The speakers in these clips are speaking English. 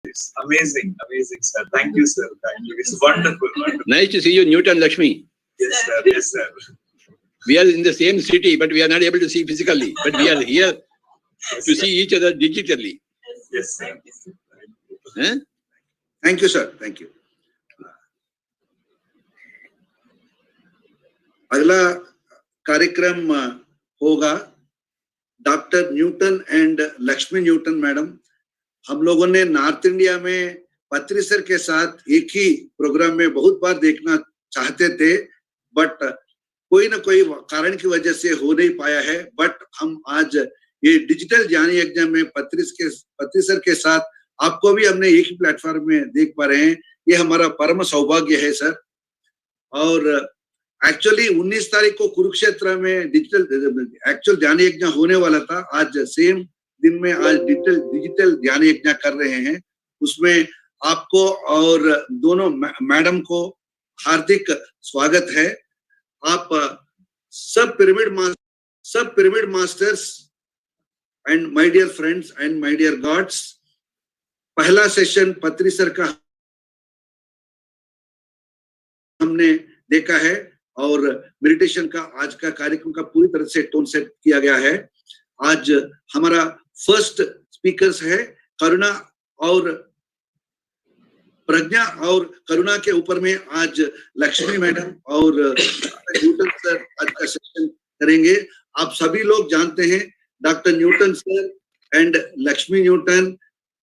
It's amazing, amazing, sir. Thank you, sir. Thank you. It's wonderful, wonderful. Nice to see you, Newton, Lakshmi. Yes, sir. Yes, sir. We are in the same city, but we are not able to see physically. But we are here to see each other digitally. Yes, sir. Eh? Thank you, sir. Thank you. अगला कार्यक्रम होगा doctor Newton and Lakshmi Newton madam. हम लोगों ने north India में पत्री sir के साथ एक ही प्रोग्राम में बहुत बार देखना चाहते थे, बट कोई ना कोई कारण की वजह से हो नहीं पाया है। बट हम आज ये डिजिटल ज्ञान यज्ञ में पत्री सर के साथ आपको भी हमने एक ही प्लेटफॉर्म में देख पा रहे हैं। ये हमारा परम सौभाग्य है सर। और एक्चुअली 19 तारीख को कुरुक्षेत्र में डिजिटल ज्ञान यज्ञ होने वाला था। आज सेम दिन में आज डिजिटल ज्ञान यज्ञ कर रहे हैं। उसमें आपको और दोनों मैडम को हार्दिक स्वागत है। आप सब pyramid masters and my dear friends and my dear gods, पहला सेशन पत्री सर का हमने देखा है और मेडिटेशन का आज का कार्यक्रम का पूरी तरह से टोन सेट किया गया है। आज हमारा फर्स्ट स्पीकर्स है करुणा और प्रज्ञा, और करुणा के ऊपर में आज लक्ष्मी मैडम और न्यूटन सर आज का सेशन करेंगे। आप सभी लोग जानते हैं doctor Newton sir and Lakshmi Newton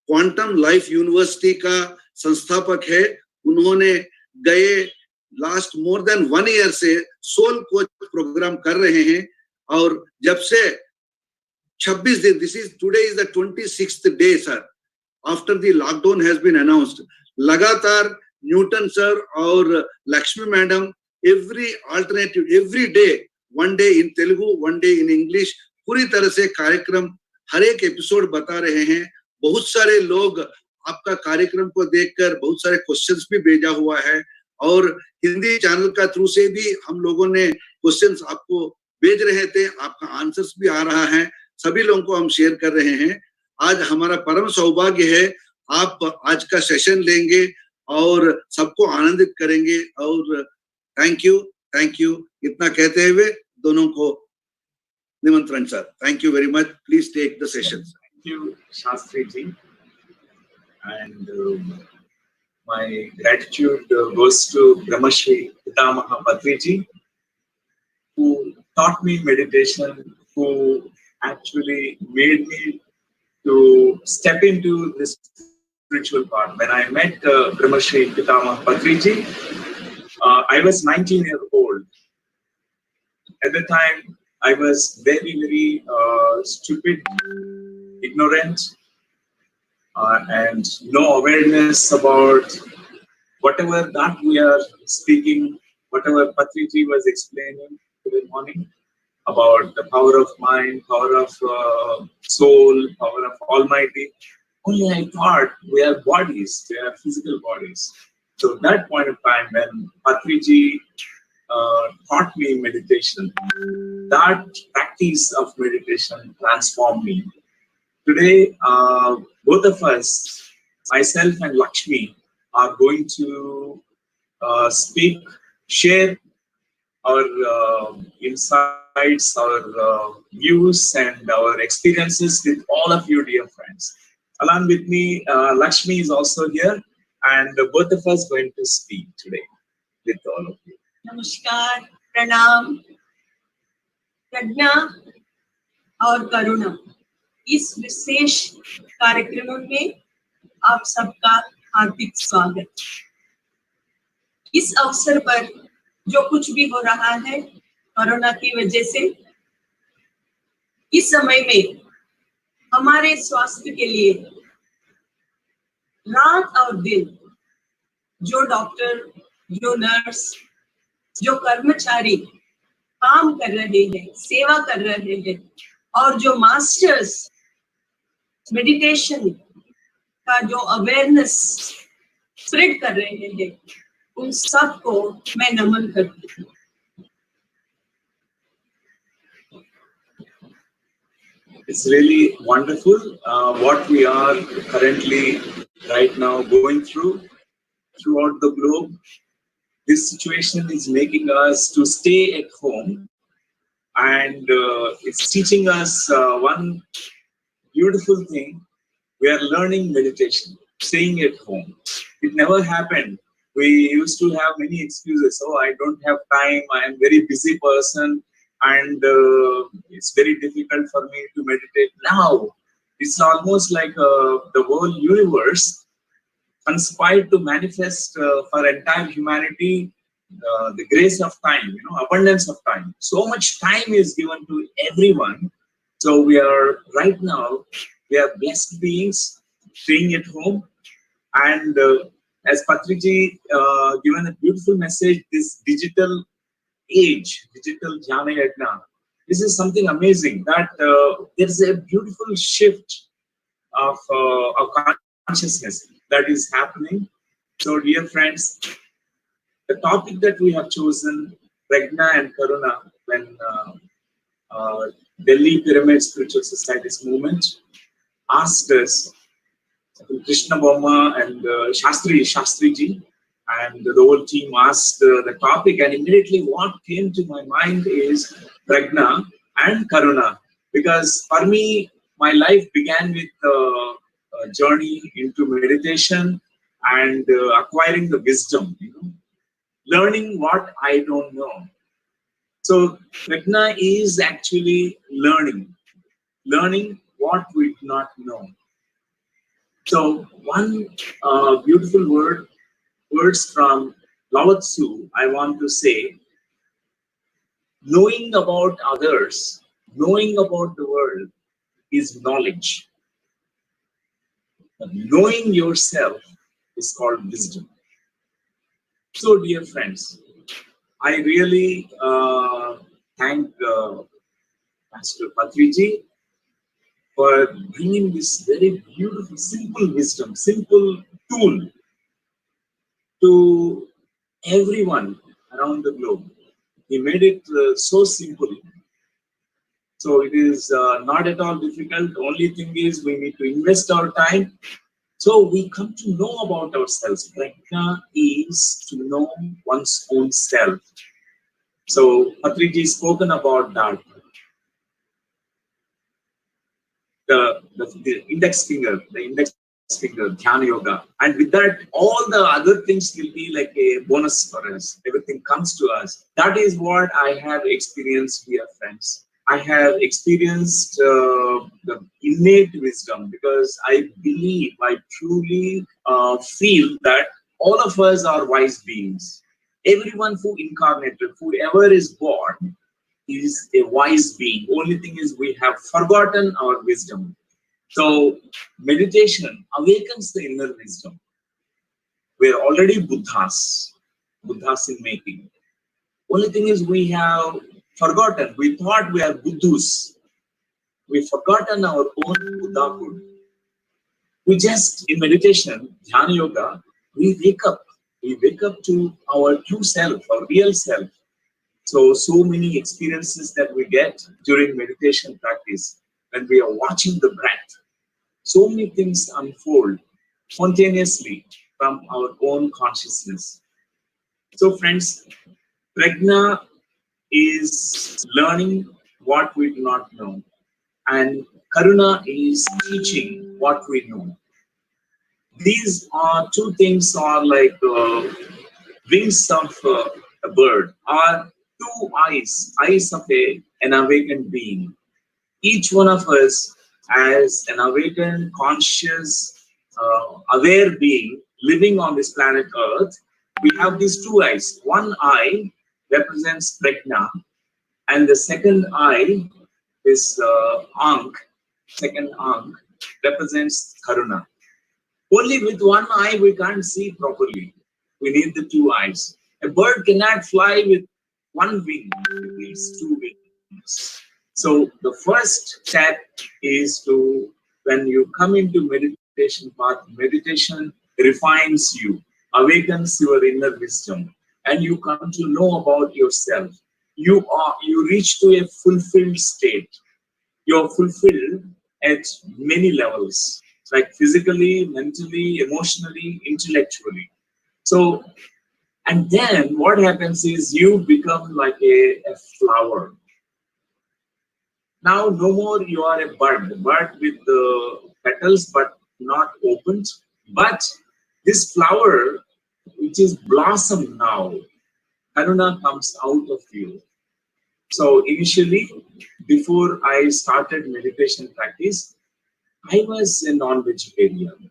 quantum life university का संस्थापक है। उन्होंने गए लास्ट मोर देन 1 ईयर से सोल कोच प्रोग्राम कर रहे हैं और जब से 26 दिन, today is the 26th day sir, after the lockdown has been announced, लगातार न्यूटन सर और Lakshmi madam every day, 1 day in Telugu, 1 day in English, पूरी तरह से कार्यक्रम हर एक एपिसोड बता रहे हैं। बहुत सारे लोग आपका कार्यक्रम को देखकर बहुत सारे क्वेश्चंस भी भेजा हुआ है और हिंदी चैनल का थ्रू से भी हम लोगों ने क्वेश्चंस आपको भेज रहे थे, आपका आंसर्स भी आ रहा है, सभी लोगों को हम शेयर कर रहे हैं। आज हमारा परम सौभाग्य है, आप आज का सेशन लेंगे और सबको आनंदित करेंगे और थैंक यू इतना कहते हुए दोनों को निमंत्रण sir. Thank you very much, please take the session. Thank you, Shastri ji, and my gratitude goes to Brahmashri Pitamaha Patri ji, who taught me meditation, who actually made me to step into this spiritual path. When I met Brahmashri Pitamaha Patri ji, I was 19 years old. At the time, I was very stupid, ignorant, and no awareness about whatever that we are speaking, whatever Patriji was explaining today morning about the power of mind, power of soul, power of Almighty. Only I thought we are bodies, we are physical bodies. So that point of time when Patriji taught me meditation, that practice of meditation transformed me. Today, both of us, myself and Lakshmi, are going to share our insights, our views and our experiences with all of you dear friends. Along with me, Lakshmi is also here and both of us going to speak today with all of you. नमस्कार, प्रणाम। प्रज्ञा और करुणा, इस विशेष कार्यक्रम में आप सबका हार्दिक स्वागत। इस अवसर पर जो कुछ भी हो रहा है कोरोना की वजह से, इस समय में हमारे स्वास्थ्य के लिए रात और दिन जो डॉक्टर, जो नर्स, जो कर्मचारी काम कर रहे हैं, सेवा कर रहे हैं और जो मास्टर्स मेडिटेशन का जो अवेयरनेस स्प्रेड कर रहे हैं, उन सबको मैं नमन करती हूँ। It's really wonderful what we are currently right now going throughout the globe. This situation is making us to stay at home, and it's teaching us one beautiful thing. We are learning meditation, staying at home. It never happened. We used to have many excuses. Oh, I don't have time. I am very busy person, and it's very difficult for me to meditate. Now, it's almost like the whole universe conspired to manifest for entire humanity the grace of time, abundance of time. So much time is given to everyone. So we are right now, we are blessed beings staying at home. And as Patriji given a beautiful message, this digital age, digital Dhyana Yagna, this is something amazing that there is a beautiful shift of consciousness that is happening. So, dear friends, the topic that we have chosen, Pragya and Karuna, when Delhi Pyramid Spiritual Society's movement asked us, Krishna Bomma and Shastriji, and the whole team asked the topic, and immediately what came to my mind is Pragya and Karuna. Because for me, my life began with a journey into meditation and acquiring the wisdom, learning what I don't know. So Pragya is actually learning what we do not know. So one beautiful words from Lao Tzu, I want to say, knowing about others, knowing about the world is knowledge. But knowing yourself is called wisdom. So, dear friends, I really thank Master Patriji for bringing this very beautiful, simple wisdom, simple tool to everyone around the globe. He made it so simple. So it is not at all difficult. The only thing is we need to invest our time. So we come to know about ourselves. Pragya is to know one's own self. So Patriji spoken about that. The index finger, Dhyana Yoga. And with that, all the other things will be like a bonus for us. Everything comes to us. That is what I have experienced here, friends. I have experienced the innate wisdom because I believe, I truly feel that all of us are wise beings. Everyone who incarnated, whoever is born, is a wise being. Only thing is we have forgotten our wisdom. So meditation awakens the inner wisdom. We are already Buddhas in making. Only thing is we have forgotten. We thought we are Buddhas. We've forgotten our own Buddhahood. We just, in meditation, Dhyana Yoga, we wake up. We wake up to our true self, our real self. So many experiences that we get during meditation practice when we are watching the breath. So many things unfold spontaneously from our own consciousness. So friends, Pragya is learning what we do not know, and Karuna is teaching what we know. These are two things are like wings of a bird, are two eyes of an awakened being. Each one of us as an awakened, conscious, aware being living on this planet Earth, we have these two eyes. One eye represents Pragya, and the second eye, this second Ankh, represents Karuna. Only with one eye we can't see properly. We need the two eyes. A bird cannot fly with one wing, it needs two wings. So the first step is to, when you come into meditation path, meditation refines you, awakens your inner wisdom, and you come to know about yourself. You reach to a fulfilled state. You're fulfilled at many levels. like physically, mentally, emotionally, intellectually. So, and then what happens is you become like a flower. Now, no more you are a bud with the petals but not opened. But this flower, which is blossom now, Karuna comes out of you. So initially, before I started meditation practice, I was a non-vegetarian.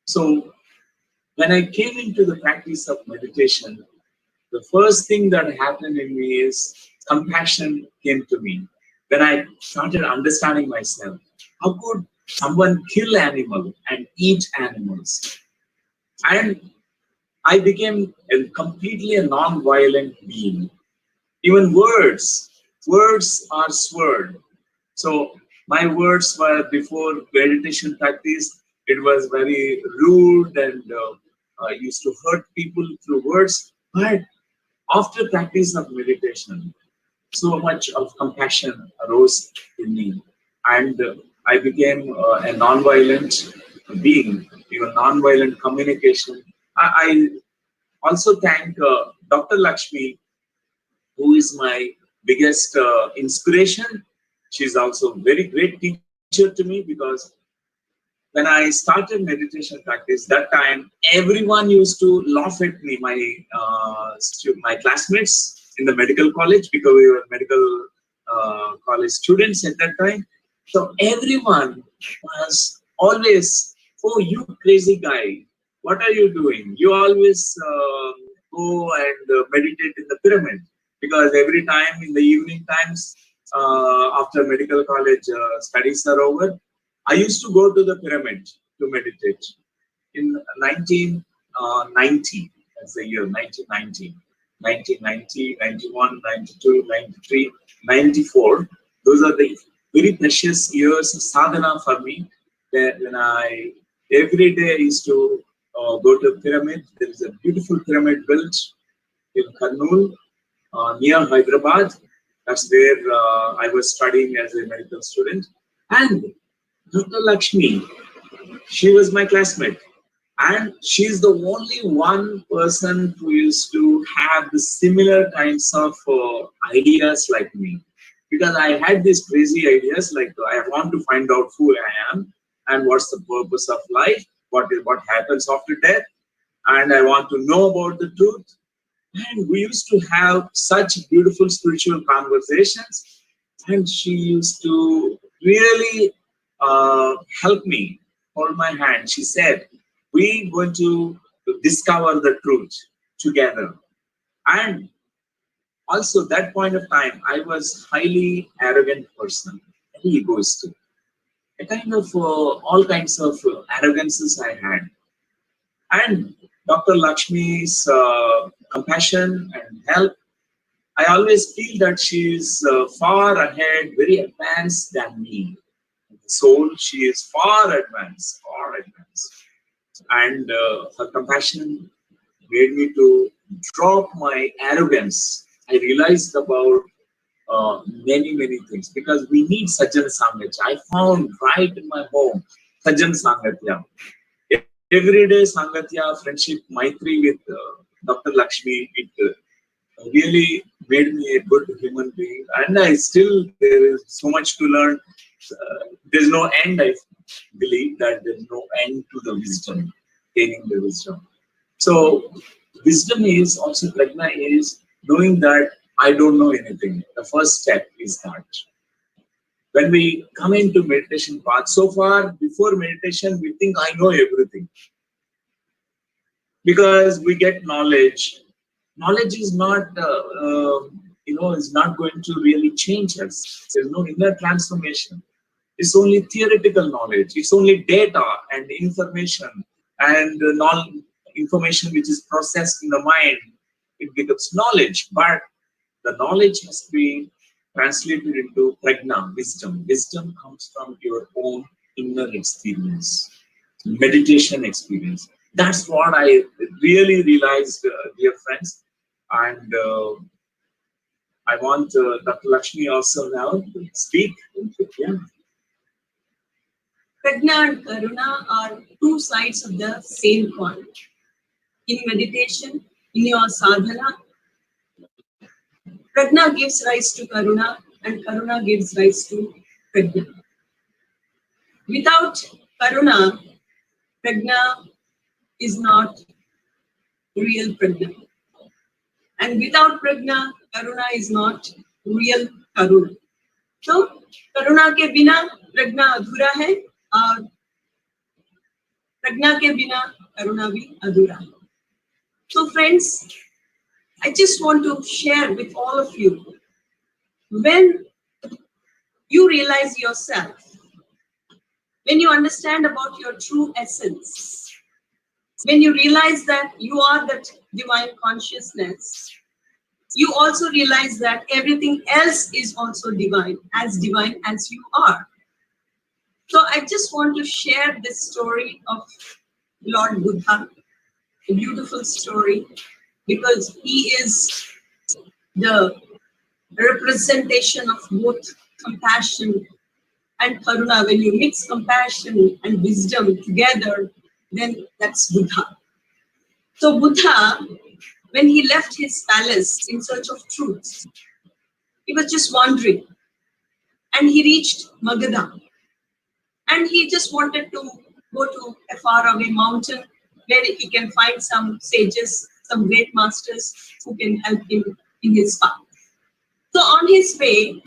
So when I came into the practice of meditation, the first thing that happened in me is compassion came to me. When I started understanding myself, how could someone kill animal and eat animals? And I became completely a non-violent being. Even words are sword. So my words were before meditation practice, it was very rude and used to hurt people through words. But after practice of meditation, so much of compassion arose in me, and I became a non-violent being, even non-violent communication. I also thank Dr. Lakshmi, who is my biggest inspiration. She's also a very great teacher to me, because when I started meditation practice, that time everyone used to laugh at me, my classmates in the medical college, because we were medical college students at that time. So everyone was always, "Oh, you crazy guy! What are you doing? You always go and meditate in the pyramid." Because every time in the evening times, after medical college studies are over, I used to go to the pyramid to meditate. In 1990, that's the year 1990, 1990, 91, 92, 93, 94. Those are the very precious years of sadhana for me. When I every day I used to go to the pyramid. There is a beautiful pyramid built in Kurnool, near Hyderabad. That's where I was studying as a medical student. And Dr. Lakshmi, she was my classmate. And she's the only one person who used to have the similar kinds of ideas like me. Because I had these crazy ideas like I want to find out who I am and what's the purpose of life, what happens after death, and I want to know about the truth. And we used to have such beautiful spiritual conversations, and she used to really help me, hold my hand. She said, "We're going to discover the truth together." And also, that point of time, I was highly arrogant person, very egoistic. A kind of all kinds of arrogances I had. And Dr. Lakshmi's compassion and help, I always feel that she is far ahead, very advanced than me. Soul, she is far advanced, far advanced. And her compassion made me to drop my arrogance. I realized about many things, because we need Sajjan Sangatya. I found right in my home Sajjan Sangatya. Every day Sangatya, friendship, Maitri with Dr. Lakshmi, it really made me a good human being. And I still, there is so much to learn. There's no end, I believe that there's no end to the wisdom, gaining the wisdom. So wisdom is also, Pragya is knowing that I don't know anything. The first step is that. When we come into meditation path, so far before meditation, we think I know everything. Because we get knowledge. Knowledge is not, is not going to really change us. There's no inner transformation. It's only theoretical knowledge. It's only data and information and information which is processed in the mind. It becomes knowledge, but the knowledge has to be translated into pragna, wisdom. Wisdom comes from your own inner experience, meditation experience. That's what I really realized, dear friends. And I want Dr. Lakshmi also now to speak. Yeah. Pragya and Karuna are two sides of the same coin. In meditation, in your sadhana, Pragya gives rise to Karuna and Karuna gives rise to Pragya. Without Karuna, Pragya is not real Pragya. And without Pragya, Karuna is not real Karuna. So, Karuna के बिना प्रज्ञा अधूरा है और प्रज्ञा के बिना करुणा भी अधूरा है. So friends, I just want to share with all of you, when you realize yourself, when you understand about your true essence, when you realize that you are that divine consciousness, you also realize that everything else is also divine as you are. So I just want to share this story of Lord Buddha, a beautiful story, because he is the representation of both compassion and karuna. When you mix compassion and wisdom together, then that's Buddha. So Buddha, when he left his palace in search of truth, he was just wandering and he reached Magadha. And he just wanted to go to a faraway mountain where he can find some sages, some great masters who can help him in his path. So on his way,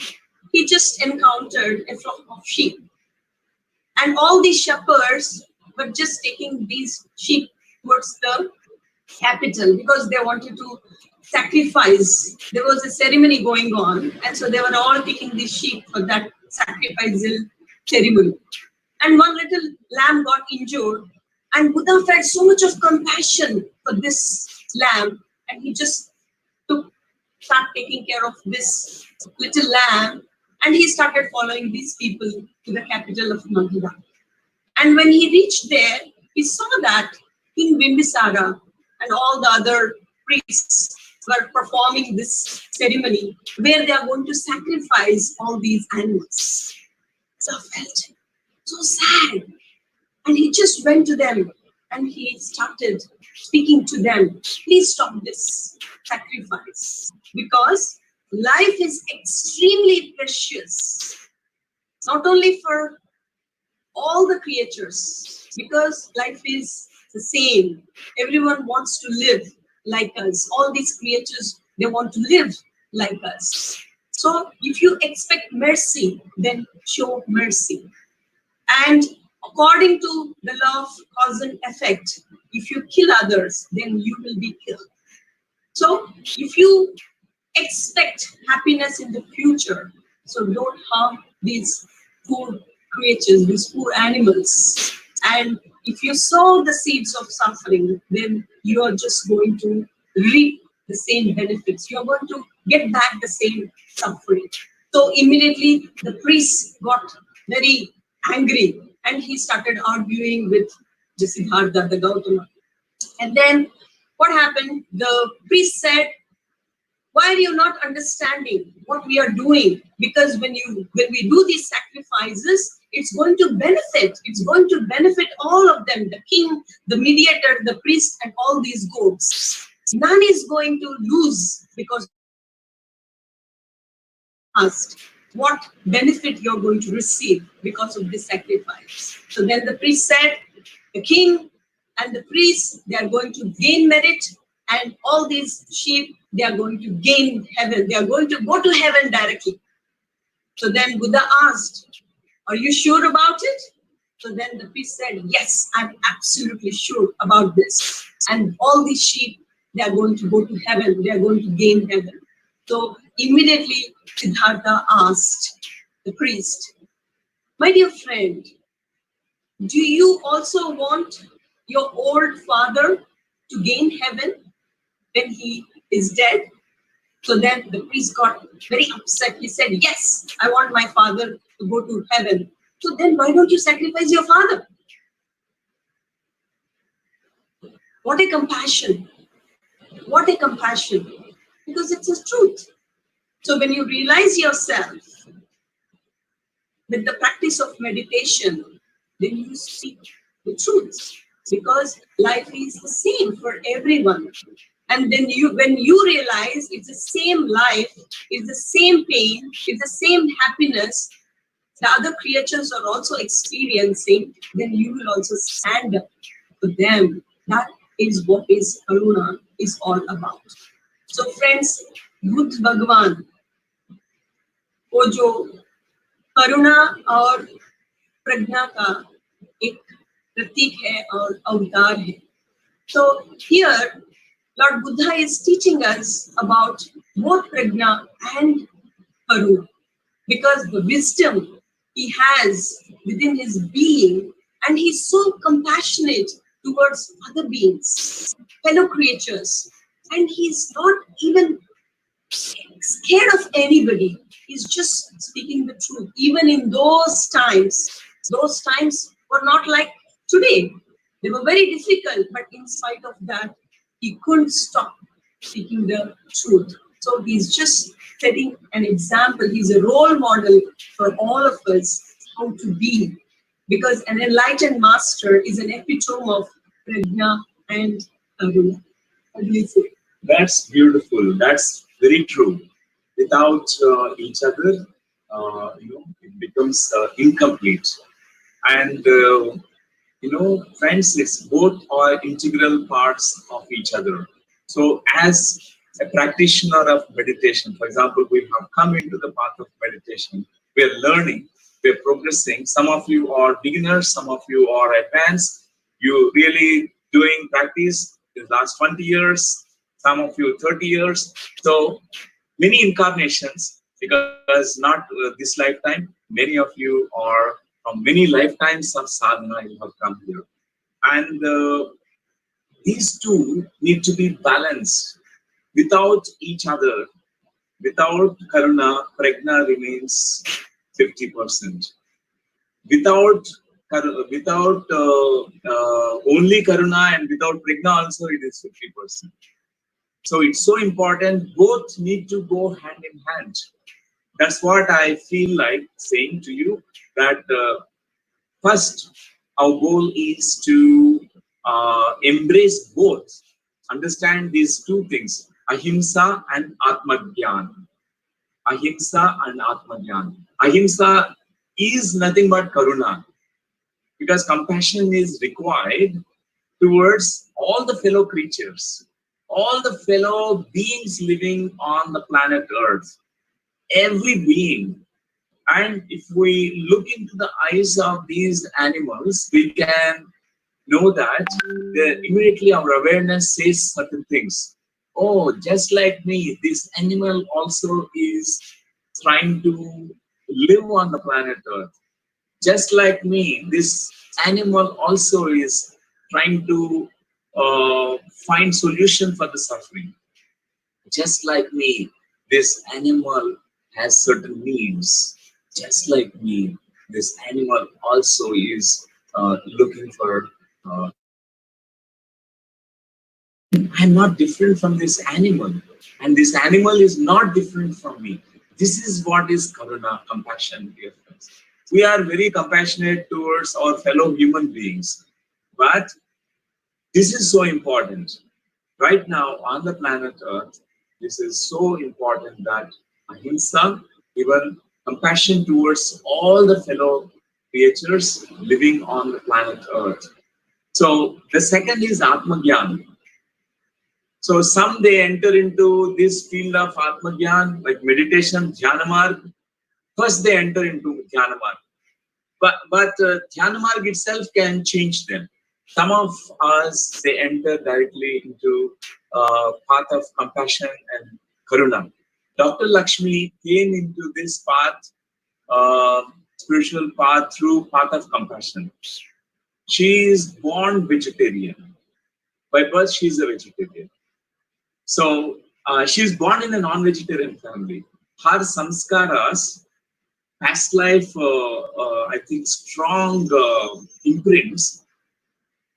he just encountered a flock of sheep. And all these shepherds were just taking these sheep towards the capital because they wanted to sacrifice. There was a ceremony going on, and so they were all taking these sheep for that sacrificial ceremony. And one little lamb got injured, and Buddha felt so much of compassion for this lamb, and he just started taking care of this little lamb, and he started following these people to the capital of Magadha. And when he reached there, he saw that King Bimbisara and all the other priests were performing this ceremony where they are going to sacrifice all these animals. So I felt so sad. And he just went to them and he started speaking to them. Please stop this sacrifice because life is extremely precious, not only for all the creatures, because life is the same. Everyone wants to live like us. All these creatures, they want to live like us. So if you expect mercy, then show mercy. And according to the law of cause and effect, if you kill others, then you will be killed. So if you expect happiness in the future, so don't harm these poor creatures, these poor animals. And if you sow the seeds of suffering, then you are just going to reap the same benefits. You are going to get back the same suffering. So immediately the priest got very angry and he started arguing with Siddhartha, the Gautama. And then what happened? The priest said, why are you not understanding what we are doing? Because when we do these sacrifices, it's going to benefit all of them, the king, the mediator, the priest, and all these goats. None is going to lose because asked what benefit you're going to receive because of this sacrifice. So then the priest said, the king and the priest, they are going to gain merit, and all these sheep, they are going to gain heaven. They are going to go to heaven directly. So then Buddha asked, are you sure about it? So then the priest said, yes, I'm absolutely sure about this. And all these sheep, they are going to go to heaven. They are going to gain heaven. So immediately Siddhartha asked the priest, my dear friend, do you also want your old father to gain heaven when he is dead? So then the priest got very upset. He said, yes, I want my father to go to heaven. So then why don't you sacrifice your father? What a compassion. What a compassion. Because it's the truth. So when you realize yourself with the practice of meditation, then you speak the truth. Because life is the same for everyone. And then when you realize it's the same life, it's the same pain, it's the same happiness, the other creatures are also experiencing, then you will also stand up for them. That is what is Karuna is all about. So friends, Buddha Bhagwan, वो जो करुणा और प्रज्ञा का एक प्रतीक है और अवतार है. So here Lord Buddha is teaching us about both Pragya and Karuna, because the wisdom he has within his being, and he's so compassionate towards other beings, fellow creatures, and he's not even scared of anybody. He's just speaking the truth. Even in those times were not like today. They were very difficult, but in spite of that, he couldn't stop speaking the truth. So he's just setting an example. He's a role model for all of us how to be. Because an enlightened master is an epitome of Pragya and Karuna. What do you say? That's beautiful. That's very true. Without each other, it becomes incomplete. And friends, it's both are integral parts of each other. So as a practitioner of meditation, for example, we have come into the path of meditation. We are learning, we are progressing. Some of you are beginners, some of you are advanced. You really doing practice in the last 20 years, some of you 30 years. So many incarnations, because not this lifetime, many of you are from many lifetimes of sadhana you have come here. And these two need to be balanced. Without each other, without Karuna, Pragya remains 50%. Without only Karuna and without Pragya also it is 50%. So it's so important, both need to go hand in hand. That's what I feel like saying to you, that first, our goal is to embrace both, understand these two things, ahimsa and atmagyan. Ahimsa and atmagyan. Ahimsa is nothing but karuna, because compassion is required towards all the fellow creatures, all the fellow beings living on the planet Earth, every being. And if we look into the eyes of these animals, we can know that immediately our awareness says certain things. Oh, just like me, this animal also is trying to live on the planet Earth. Just like me, this animal also is trying to find solution for the suffering. Just like me, this animal has certain needs. Just like me, this animal also is looking for. I'm not different from this animal, and this animal is not different from me. This is what is Karuna, compassion, dear friends. We are very compassionate towards our fellow human beings, but this is so important. Right now on the planet Earth, this is so important that ahimsa, even compassion towards all the fellow creatures living on the planet Earth. So the second is Atmagyan. So some they enter into this field of Atmagyan, like meditation, Dhyana marg. First they enter into Dhyana marg. But Dhyana marg itself can change them. Some of us, they enter directly into path of compassion and Karuna. Dr. Lakshmi came into this path, spiritual path, through path of compassion. She is born vegetarian. By birth, she is a vegetarian. So she is born in a non-vegetarian family. Her samskaras, past life, I think, strong imprints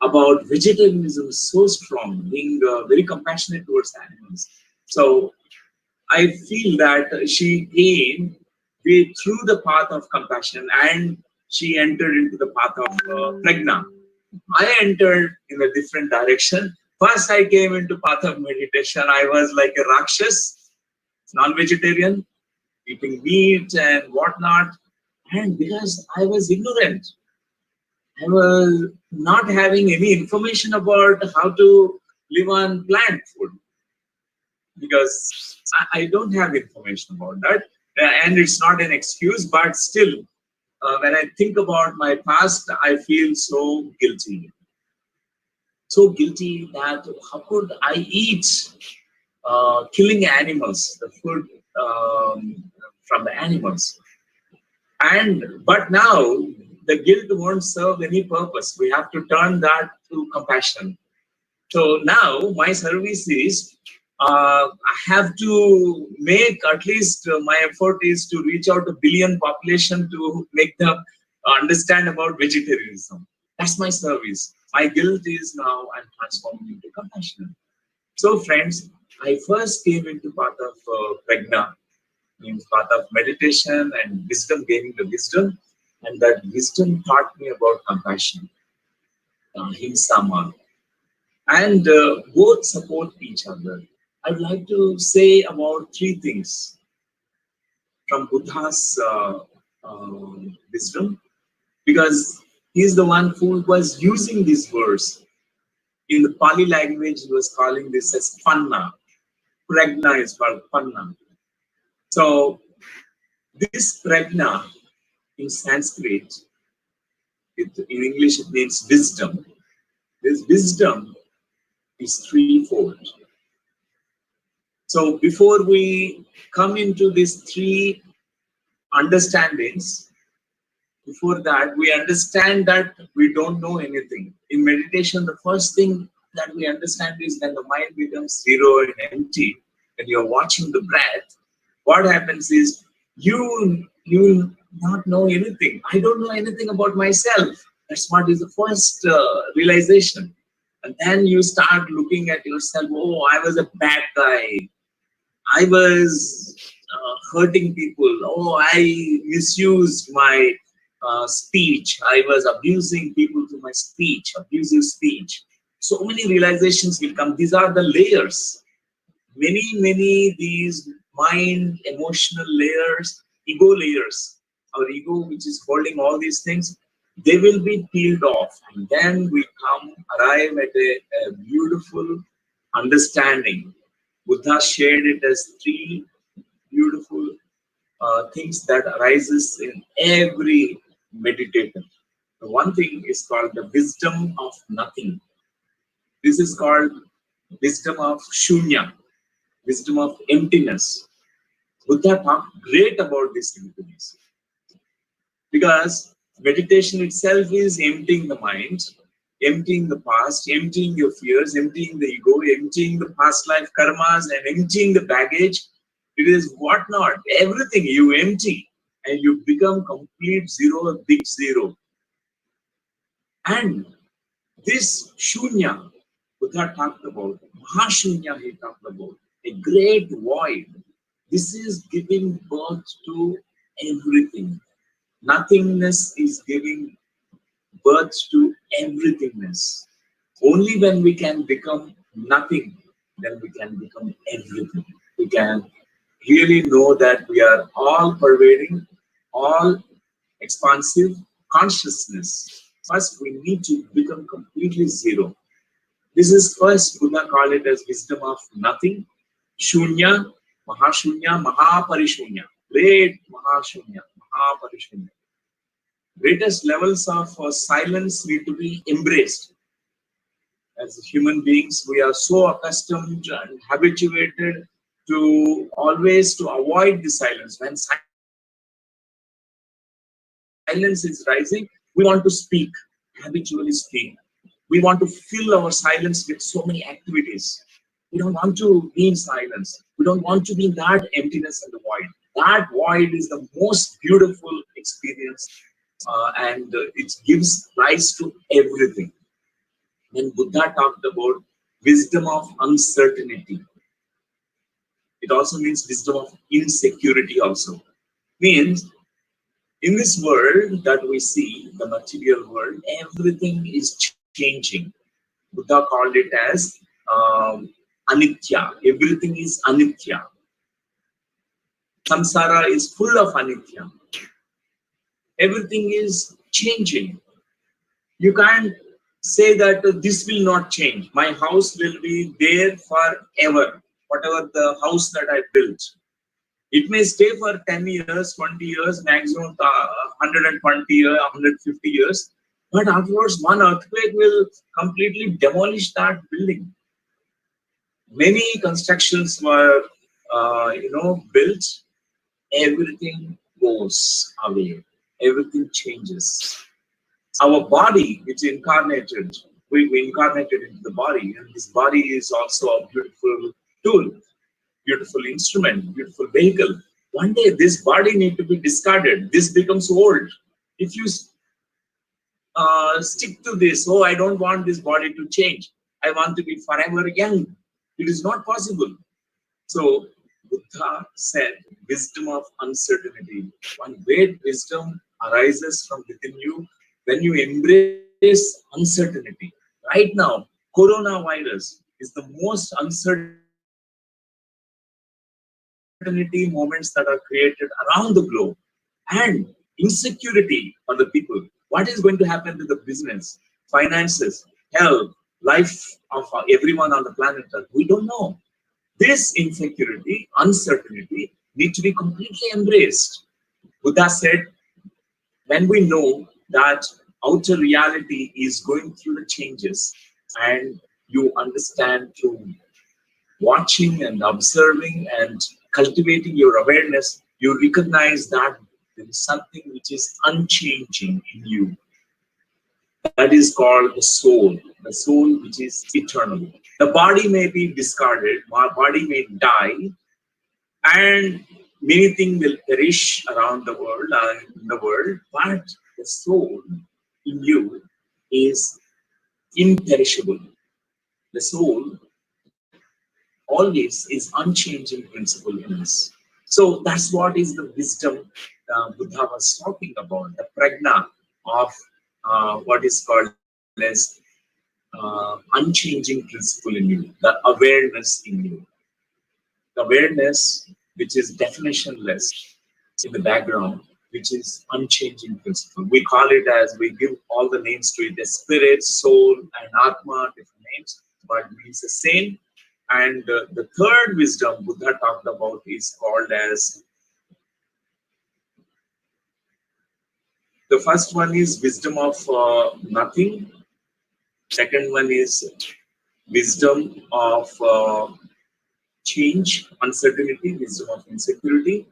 about vegetarianism is so strong, being very compassionate towards animals. So I feel that she came through the path of compassion, and She entered into the path of Pragya. I entered in a different direction. First, I came into path of meditation. I was like a Rakshas, non-vegetarian, eating meat and whatnot. And because I was ignorant, I was not having any information about how to live on plant food, because I don't have information about that. And it's not an excuse, but still, when I think about my past, I feel so guilty. So guilty that how could I eat killing animals, the food from the animals. But now the guilt won't serve any purpose. We have to turn that to compassion. So now my service is, I have to make at least my effort is to reach out to 1 billion population to make them understand about vegetarianism. That's my service. My guilt is now I'm transforming into compassion. So friends, I first came into path of Pragya, means path of meditation and wisdom, gaining the wisdom, and that wisdom taught me about compassion, himsama, and both support each other. I'd like to say about 3 things from Buddha's wisdom, because he's the one who was using this verse. In the Pali language, he was calling this as panna. Pragya is called panna. So this pragya in Sanskrit, in English it means wisdom. This wisdom is threefold. So before we come into these 3 understandings, before that we understand that we don't know anything. In meditation, the first thing that we understand is when the mind becomes zero and empty, and you're watching the breath, what happens is you not know anything. I don't know anything about myself. That's what is the first realization. And then you start looking at yourself, oh, I was a bad guy. I was hurting people. Oh, I misused my speech. I was abusing people through my speech, abusive speech. So many realizations will come. These are the layers. Many these mind, emotional layers, ego layers. Our ego, which is holding all these things, they will be peeled off. And then we arrive at a beautiful understanding. Buddha shared it as 3 beautiful things that arises in every meditator. The one thing is called the wisdom of nothing. This is called wisdom of shunya, wisdom of emptiness. Buddha talked great about this emptiness, because meditation itself is emptying the mind, emptying the past, emptying your fears, emptying the ego, emptying the past life karmas, and emptying the baggage. It is whatnot, everything you empty, and you become complete zero, a big zero. And this shunya, Buddha talked about, Mahashunya he talked about, a great void. This is giving birth to everything. Nothingness is giving birth to everythingness. Only when we can become nothing, then we can become everything. We can really know that we are all pervading, all expansive consciousness. First, we need to become completely zero. This is first, Buddha called it as wisdom of nothing. Shunya, Mahashunya, Mahaparishunya. Great Mahashunya, Mahaparishunya. Greatest levels of silence need to be embraced. As human beings, we are so accustomed and habituated to always to avoid the silence. When silence is rising, we want to speak, habitually speak. We want to fill our silence with so many activities. We don't want to be in silence. We don't want to be in that emptiness and the void. That void is the most beautiful experience, and it gives rise to everything. When Buddha talked about wisdom of uncertainty, it also means wisdom of insecurity also. Means In this world that we see, the material world, everything is changing. Buddha called it as anitya. Everything is anitya. Samsara is full of anitya. Everything is changing. You can't say that this will not change. My house will be there forever. Whatever the house that I built, it may stay for 10 years, 20 years, maximum 120 years, 150 years. But afterwards, one earthquake will completely demolish that building. Many constructions were, built. Everything goes away. Everything changes. Our body, which incarnated, we incarnated into the body, and this body is also a beautiful tool, beautiful instrument, beautiful vehicle. One day, this body need to be discarded. This becomes old. If you stick to this, oh, I don't want this body to change. I want to be forever young. It is not possible. So Buddha said, wisdom of uncertainty. One great wisdom arises from within you when you embrace uncertainty. Right now, coronavirus is the most uncertainty moments that are created around the globe, and insecurity on the people. What is going to happen to the business, finances, health, life of everyone on the planet Earth? We don't know. This insecurity, uncertainty need to be completely embraced. Buddha said, when we know that outer reality is going through the changes, and you understand through watching and observing and cultivating your awareness, you recognize that there is something which is unchanging in you. That is called the soul which is eternal. The body may be discarded, our body may die, and many things will perish around the world, but the soul in you is imperishable. The soul always is unchanging principle in us. So that's what is the wisdom Buddha was talking about, the pragya of what is called as unchanging principle in you, the awareness in you. The awareness which is definitionless in the background, which is unchanging principle. We call it as, we give all the names to it, the spirit, soul, and atma, different names, but means the same. And the third wisdom Buddha talked about is called as, the first one is wisdom of nothing. Second one is wisdom of change, uncertainty, wisdom of insecurity,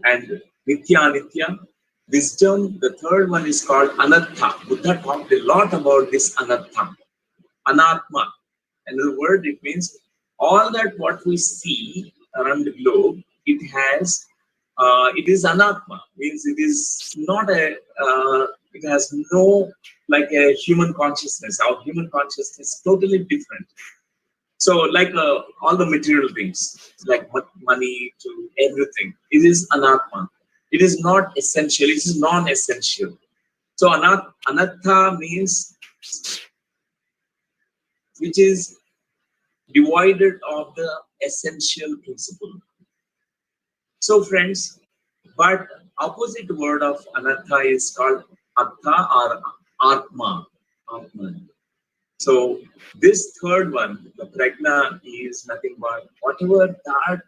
and nitya anitya. Wisdom, the third one is called anatta. Buddha talked a lot about this anatta, anatma. Another word, it means all that what we see around the globe, it is anatma, means it is not it has no, like a human consciousness. Our human consciousness is totally different. So like all the material things, like money to everything, it is anatma. It is not essential, it is non-essential. So anatta means which is divided of the essential principle. So friends, but opposite word of anatta is called atta or atma. So this third one, the pragya, is nothing but whatever that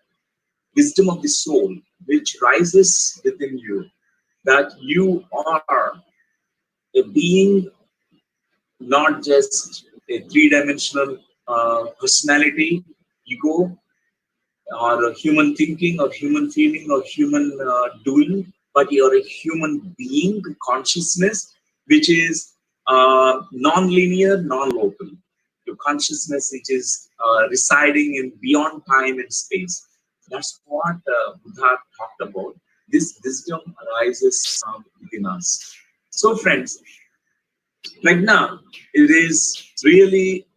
wisdom of the soul which rises within you, that you are a being, not just a three-dimensional personality, ego, or a human thinking, or human feeling, or human doing, but you're a human being, consciousness, which is non-linear, non-local. Your consciousness, which is residing in beyond time and space. That's what Buddha talked about. This wisdom arises within us. So friends, pragya, it is really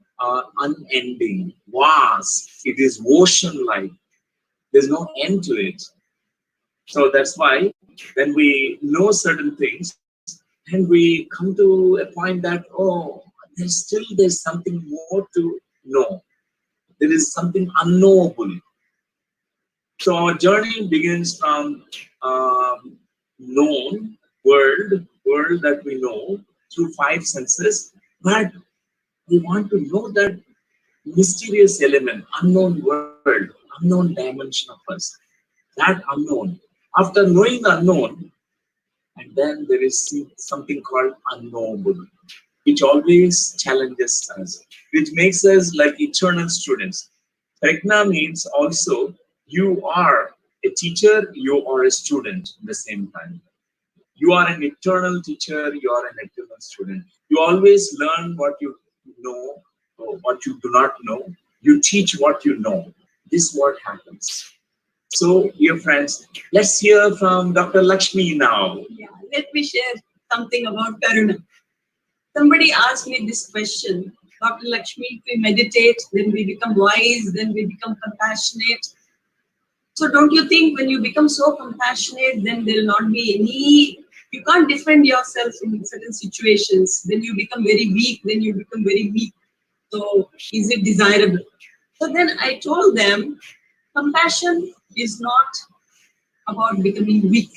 unending, vast. It is ocean-like. There's no end to it. So that's why when we know certain things and we come to a point that, oh, there's something more to know. There is something unknowable. So our journey begins from known world that we know through five senses, but we want to know that mysterious element, unknown world, unknown dimension of us, that unknown. After knowing the unknown, and then there is something called unknowable, which always challenges us, which makes us like eternal students. Pragya means also you are a teacher, you are a student at the same time. You are an eternal teacher, you are an eternal student. You always learn what you know or what you do not know. You teach what you know. This is what happens. So, dear friends, let's hear from Dr. Lakshmi now. Yeah, let me share something about Karuna. Somebody asked me this question, Dr. Lakshmi, if we meditate, then we become wise, then we become compassionate. So don't you think when you become so compassionate, then there will not be any, you can't defend yourself in certain situations. Then you become very weak, then you become very weak. So is it desirable? So then I told them, compassion is not about becoming weak.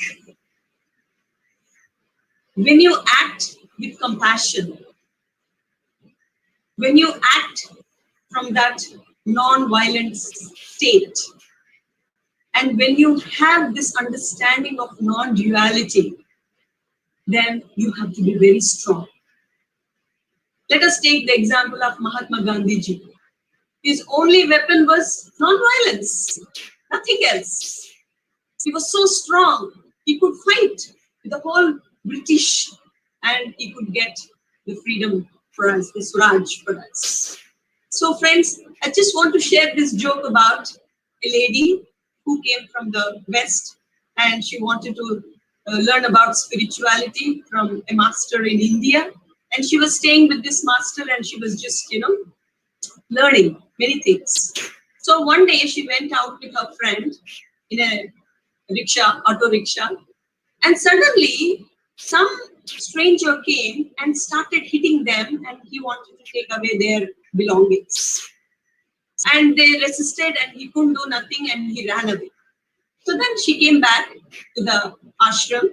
When you act with compassion, when you act from that non-violent state, and when you have this understanding of non-duality, then you have to be very strong. Let us take the example of Mahatma Gandhi ji. His only weapon was non-violence, nothing else. He was so strong, he could fight with the whole British and he could get the freedom for us, the Swaraj for us. So friends, I just want to share this joke about a lady who came from the West and she wanted to learn about spirituality from a master in India. And she was staying with this master and she was just, learning many things. So one day she went out with her friend in a auto rickshaw, and suddenly some stranger came and started hitting them and he wanted to take away their belongings. And they resisted and he couldn't do nothing and he ran away. So then she came back to the ashram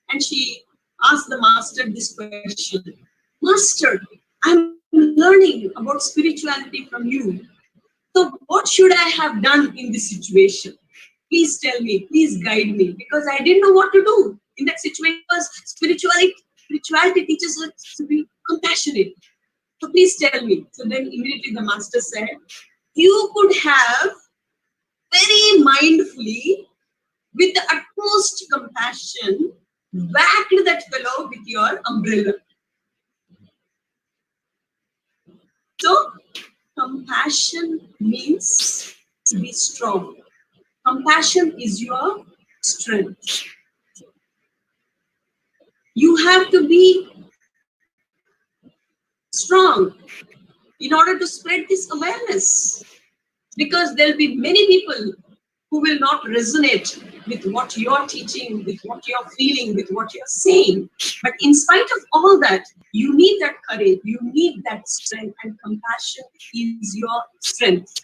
and she asked the master this question. Master, I'm learning about spirituality from you. So what should I have done in this situation? Please tell me, please guide me, because I didn't know what to do in that situation. Because spirituality teaches us to be compassionate. So please tell me. So then immediately the master said, you could have very mindfully, with the utmost compassion, whacked that fellow with your umbrella. So compassion means to be strong. Compassion is your strength. You have to be strong in order to spread this awareness, because there'll be many people who will not resonate with what you're teaching, with what you're feeling, with what you're saying. But in spite of all that, you need that courage, you need that strength, and compassion is your strength.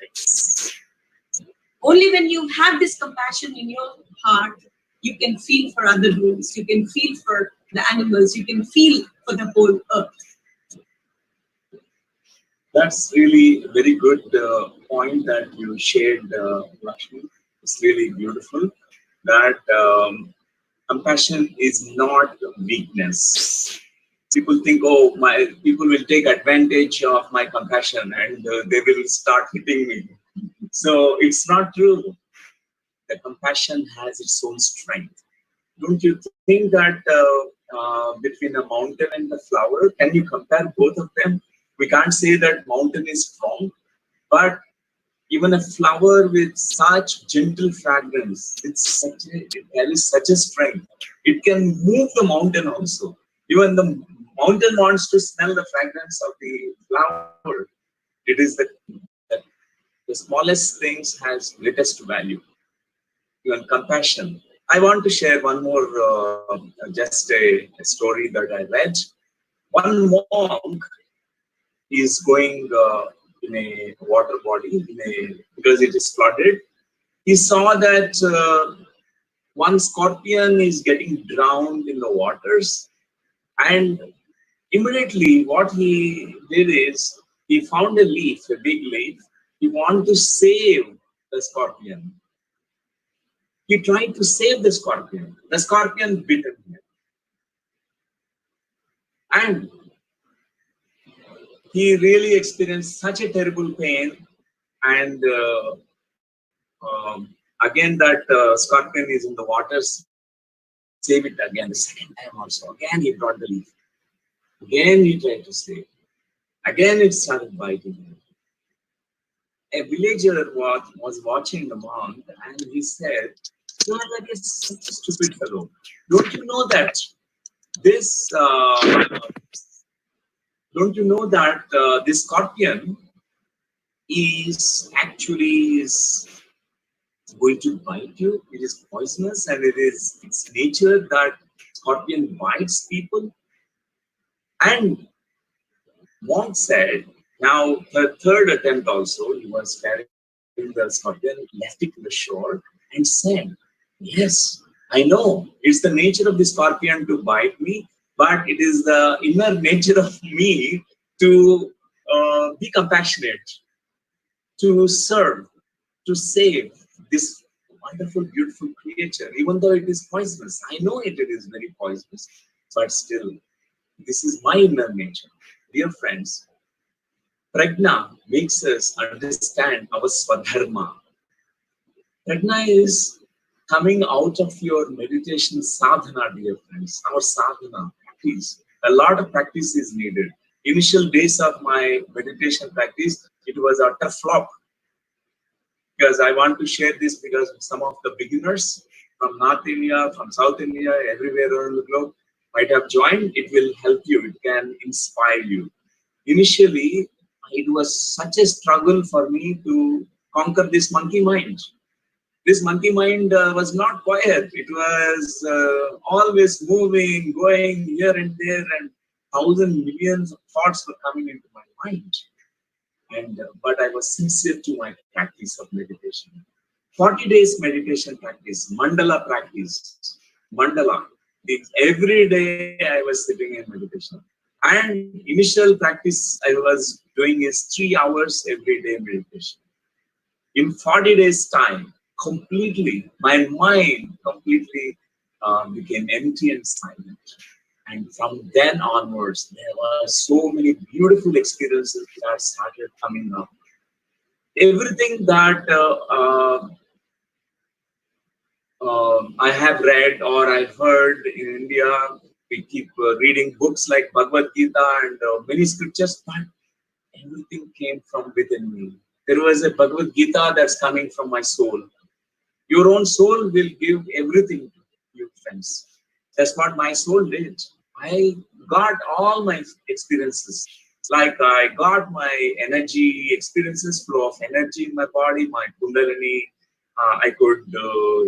Only when you have this compassion in your heart, you can feel for other beings, you can feel for the animals, you can feel for the whole earth. That's really a very good point that you shared, Lakshmi. It's really beautiful that compassion is not weakness. People think, oh, my people will take advantage of my compassion and they will start hitting me. So it's not true. The compassion has its own strength. Don't you think that between a mountain and a flower, can you compare both of them? We can't say that mountain is strong, but even a flower with such gentle fragrance, it carries such a strength. It can move the mountain also. Even the mountain wants to smell the fragrance of the flower. It is the smallest things has greatest value. Even compassion. I want to share one more, just a story that I read. One monk is going in a water body, because it is flooded. He saw that one scorpion is getting drowned in the waters, and immediately what he did is he found a leaf, a big leaf. He wanted to save the scorpion. He tried to save the scorpion. The scorpion bit him. And he really experienced such a terrible pain. And again, that scorpion is in the waters. Save it again, the second time also. Again, he brought the leaf. Again, he tried to save. Again, it started biting him. A villager was watching the monk, and he said, "You are like a such a stupid fellow. Don't you know that this? Don't you know that this scorpion is actually going to bite you? It is poisonous, and it is its nature that scorpion bites people." And monk said, now the third attempt also, he was carrying the scorpion, left it to the shore, and said, "Yes, I know it's the nature of the scorpion to bite me, but it is the inner nature of me to be compassionate, to serve, to save this wonderful, beautiful creature, even though it is poisonous. I know it is very poisonous, but still, this is my inner nature." Dear friends, Pragya makes us understand our Swadharma. Pragya is coming out of your meditation sadhana, dear friends. Our sadhana practice. A lot of practice is needed. Initial days of my meditation practice, it was utter flop. Because I want to share this because some of the beginners from North India, from South India, everywhere around the globe might have joined. It will help you. It can inspire you. Initially, it was such a struggle for me to conquer this monkey mind. This monkey mind was not quiet. It was always moving, going here and there, and thousands, millions of thoughts were coming into my mind. And but I was sincere to my practice of meditation. 40 days meditation practice, mandala practice, mandala. Every day I was sitting in meditation. And initial practice I was doing is 3 hours every day meditation. In 40 days time, completely, my mind completely became empty and silent. And from then onwards, there were so many beautiful experiences that started coming up. Everything that I have read or I heard in India, we keep reading books like Bhagavad Gita and many scriptures, but everything came from within me. There was a Bhagavad Gita that's coming from my soul. Your own soul will give everything to you, friends. That's what my soul did. I got all my experiences. Like I got my energy experiences, flow of energy in my body, my Kundalini. I could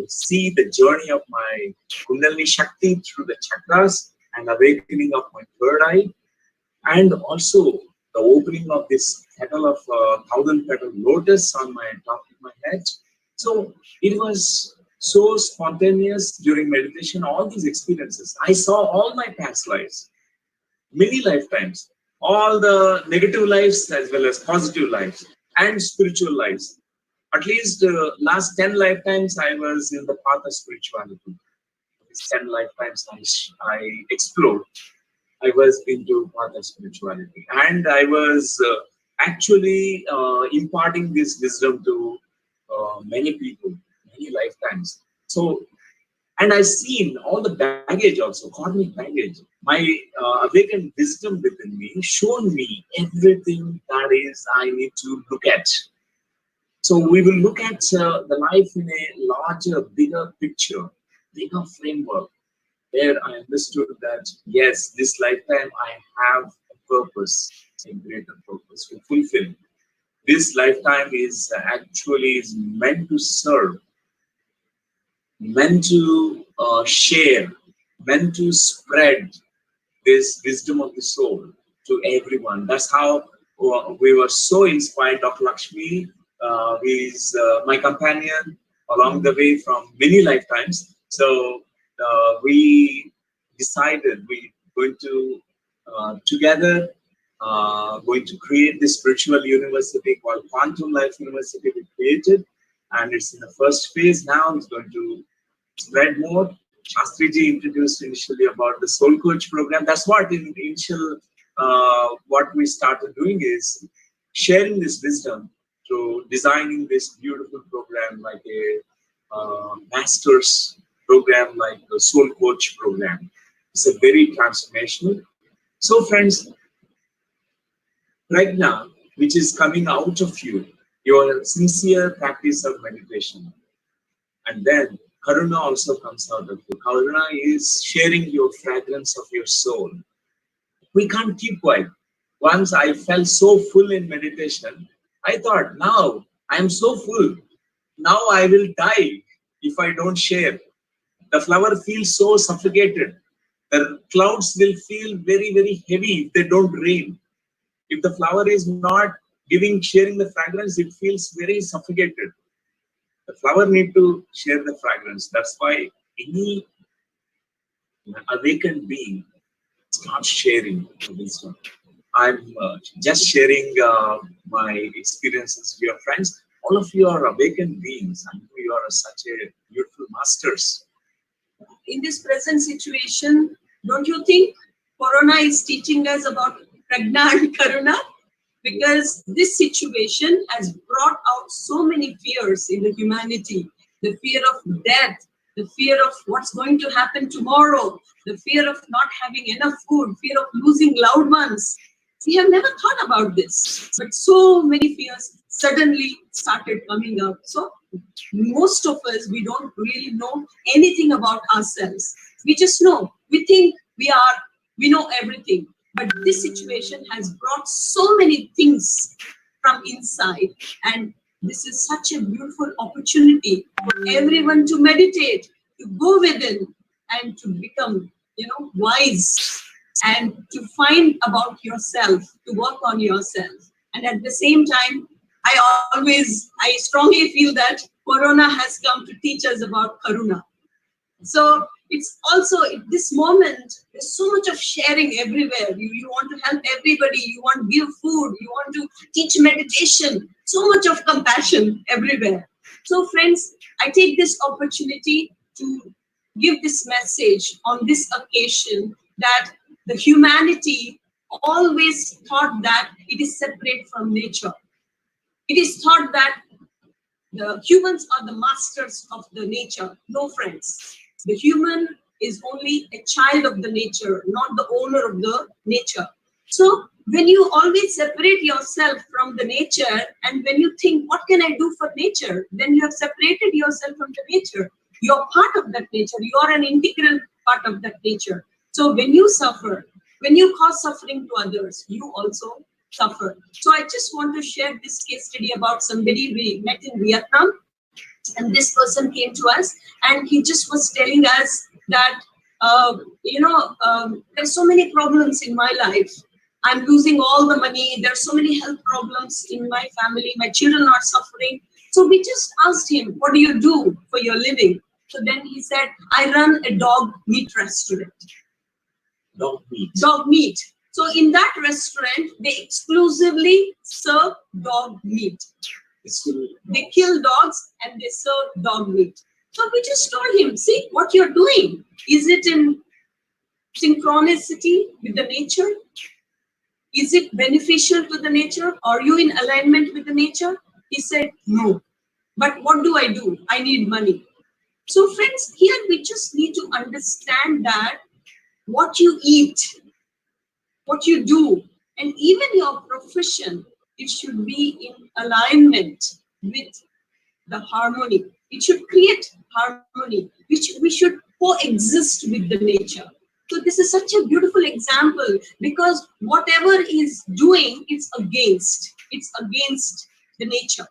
see the journey of my Kundalini Shakti through the chakras and awakening of my third eye. And also the opening of this petal of 1,000-petal lotus on my top of my head. So it was so spontaneous during meditation, all these experiences. I saw all my past lives, many lifetimes, all the negative lives as well as positive lives and spiritual lives. At least last 10 lifetimes, I was in the path of spirituality. These 10 lifetimes I explored. I was into path of spirituality. And I was actually imparting this wisdom to many people, many lifetimes. So, and I've seen all the baggage also, karmic baggage. My awakened wisdom within me shown me everything that is I need to look at. So we will look at the life in a larger, bigger picture, bigger framework, where I understood that, yes, this lifetime I have a purpose, a greater purpose to fulfill. This lifetime is actually meant to serve meant to share, meant to spread this wisdom of the soul to everyone. That's how we were so inspired. Dr. Lakshmi is my companion along the way from many lifetimes. So we decided we going to together going to create this spiritual university called Quantum Life University. We created, and it's in the first phase now. It's going to spread more. Shastriji introduced initially about the Soul Coach program. That's what in initial what we started doing is sharing this wisdom through designing this beautiful program like a master's program like the Soul Coach program. It's a very transformational. So friends, Pragya, which is coming out of you, your sincere practice of meditation, and then Karuna also comes out of you. Karuna is sharing your fragrance of your soul. We can't keep quiet. Once I felt so full in meditation, I thought, now I am so full. Now I will die if I don't share. The flower feels so suffocated. The clouds will feel very, very heavy if they don't rain. If the flower is not sharing the fragrance, it feels very suffocated. The flower need to share the fragrance. That's why any awakened being starts sharing the wisdom. I'm just sharing my experiences with your friends. All of you are awakened beings, and you are such a beautiful masters. In this present situation, don't you think Corona is teaching us about Pragya and Karuna? Because this situation has brought out so many fears in the humanity. The fear of death, the fear of what's going to happen tomorrow, the fear of not having enough food, fear of losing loved ones. We have never thought about this, but so many fears suddenly started coming up. So most of us, we don't really know anything about ourselves. We just know, we think we know everything. But this situation has brought so many things from inside, and this is such a beautiful opportunity for everyone to meditate, to go within, and to become, wise, and to find about yourself, to work on yourself. And at the same time, I strongly feel that Corona has come to teach us about Karuna. So it's also at this moment, there's so much of sharing everywhere. You want to help everybody, you want to give food, you want to teach meditation, so much of compassion everywhere. So friends, I take this opportunity to give this message on this occasion that the humanity always thought that it is separate from nature. It is thought that the humans are the masters of the nature. No, friends. The human is only a child of the nature, not the owner of the nature. So when you always separate yourself from the nature, and when you think, what can I do for nature? Then you have separated yourself from the nature. You're part of that nature. You are an integral part of that nature. So when you suffer, when you cause suffering to others, you also suffer. So I just want to share this case study about somebody we met in Vietnam. And this person came to us, and he just was telling us that, there's so many problems in my life. I'm losing all the money. There's so many health problems in my family. My children are suffering. So we just asked him, what do you do for your living? So then he said, I run a dog meat restaurant. Dog meat. Dog meat. So in that restaurant, they exclusively serve dog meat. They kill dogs and they serve dog meat. So we just told him, see what you're doing. Is it in synchronicity with the nature? Is it beneficial to the nature? Are you in alignment with the nature? He said, no. But what do I do? I need money. So friends, here we just need to understand that what you eat, what you do, and even your profession, it should be in alignment with the harmony. It should create harmony, which we should coexist with the nature. So this is such a beautiful example, because whatever is doing, it's against the nature.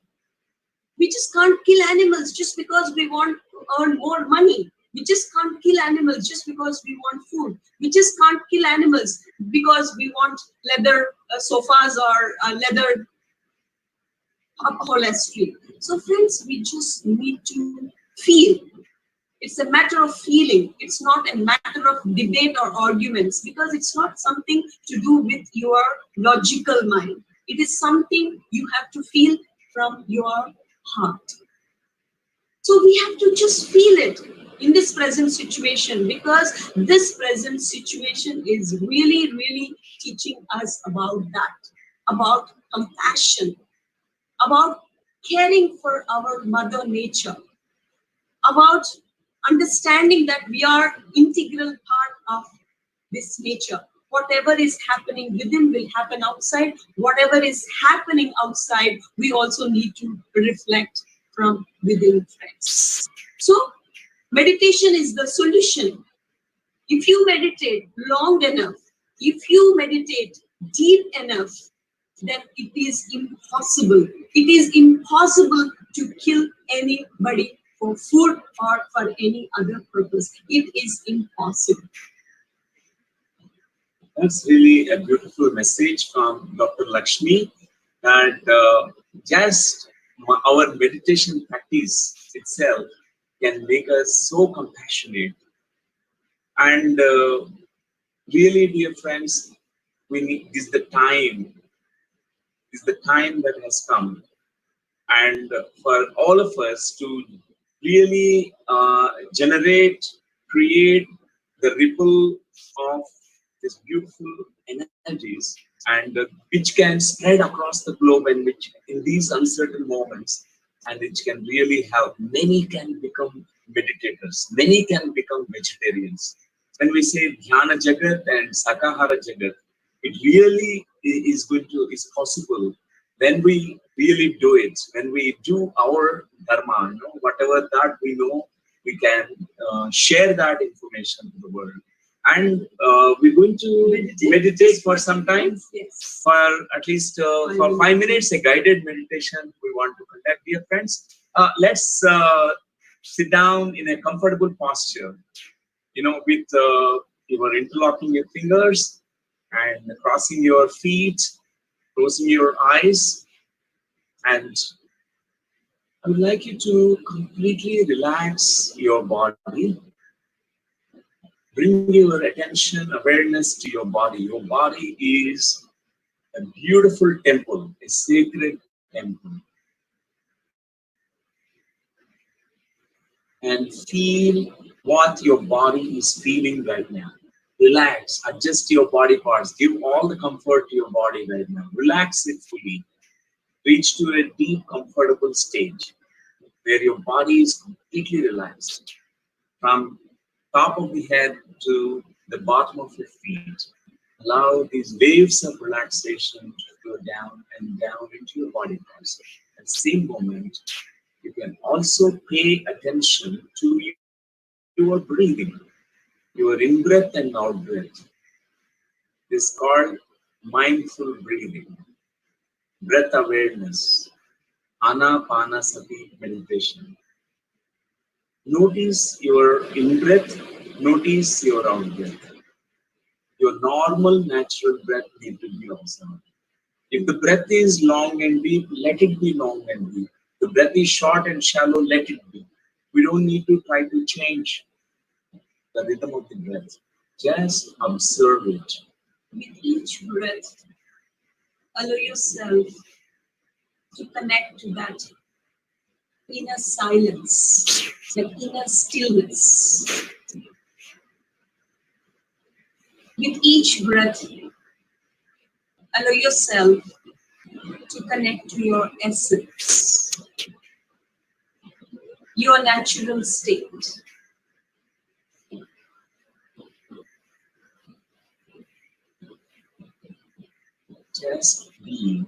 We just can't kill animals just because we want to earn more money. We just can't kill animals just because we want food. We just can't kill animals because we want leather sofas or leather upholstery. So friends, we just need to feel. It's a matter of feeling. It's not a matter of debate or arguments, because it's not something to do with your logical mind. It is something you have to feel from your heart. So we have to just feel it in this present situation, because this present situation is really, really teaching us about that, about compassion, about caring for our mother nature, about understanding that we are integral part of this nature. Whatever is happening within will happen outside. Whatever is happening outside, we also need to reflect from within, friends. So meditation is the solution. If you meditate long enough, if you meditate deep enough, then it is impossible. It is impossible to kill anybody for food or for any other purpose. It is impossible. That's really a beautiful message from Dr. Lakshmi, that just our meditation practice itself can make us so compassionate. And really, dear friends, we need this is the time that has come, and for all of us to really create the ripple of these beautiful energies, and which can spread across the globe, and which in these uncertain moments, and which can really help. Many can become meditators, many can become vegetarians. When we say Dhyana Jagat and Sakahara Jagat, it really is possible when we really do it, when we do our dharma, whatever that we know, we can share that information to the world. And we're going to meditate for some time, Yes. for at least for 5 minutes, a guided meditation we want to conduct, dear friends. Let's sit down in a comfortable posture, with your interlocking your fingers and crossing your feet, closing your eyes. And I would like you to completely relax your body. Bring your attention, awareness to your body. Your body is a beautiful temple, a sacred temple. And feel what your body is feeling right now. Relax, adjust your body parts, give all the comfort to your body right now. Relax it fully. Reach to a deep, comfortable stage where your body is completely relaxed. From top of the head to the bottom of your feet, allow these waves of relaxation to go down and down into your body parts. At the same moment, you can also pay attention to your breathing, your in-breath and out-breath. This is called mindful breathing, breath awareness, anapanasati meditation. Notice your in-breath, notice your out-breath. Your normal, natural breath needs to be observed. If the breath is long and deep, let it be long and deep. The breath is short and shallow, let it be. We don't need to try to change the rhythm of the breath. Just observe it. With each breath, allow yourself to connect to that inner silence, that inner stillness. With each breath, allow yourself to connect to your essence, your natural state. Just be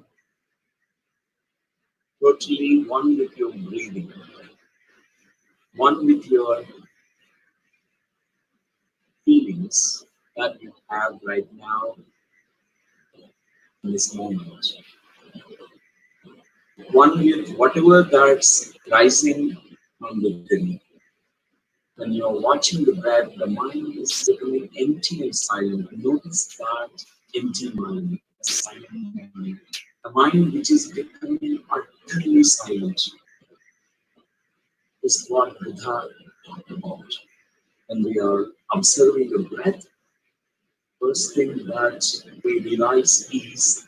totally one with your breathing, one with your feelings that you have right now in this moment. one with whatever that's rising from within. When you're watching the breath, the mind is becoming empty and silent. Notice that empty mind, the silent mind, the mind which is becoming utterly silent, is what Buddha talked about. When we are observing the breath, first thing that we realize is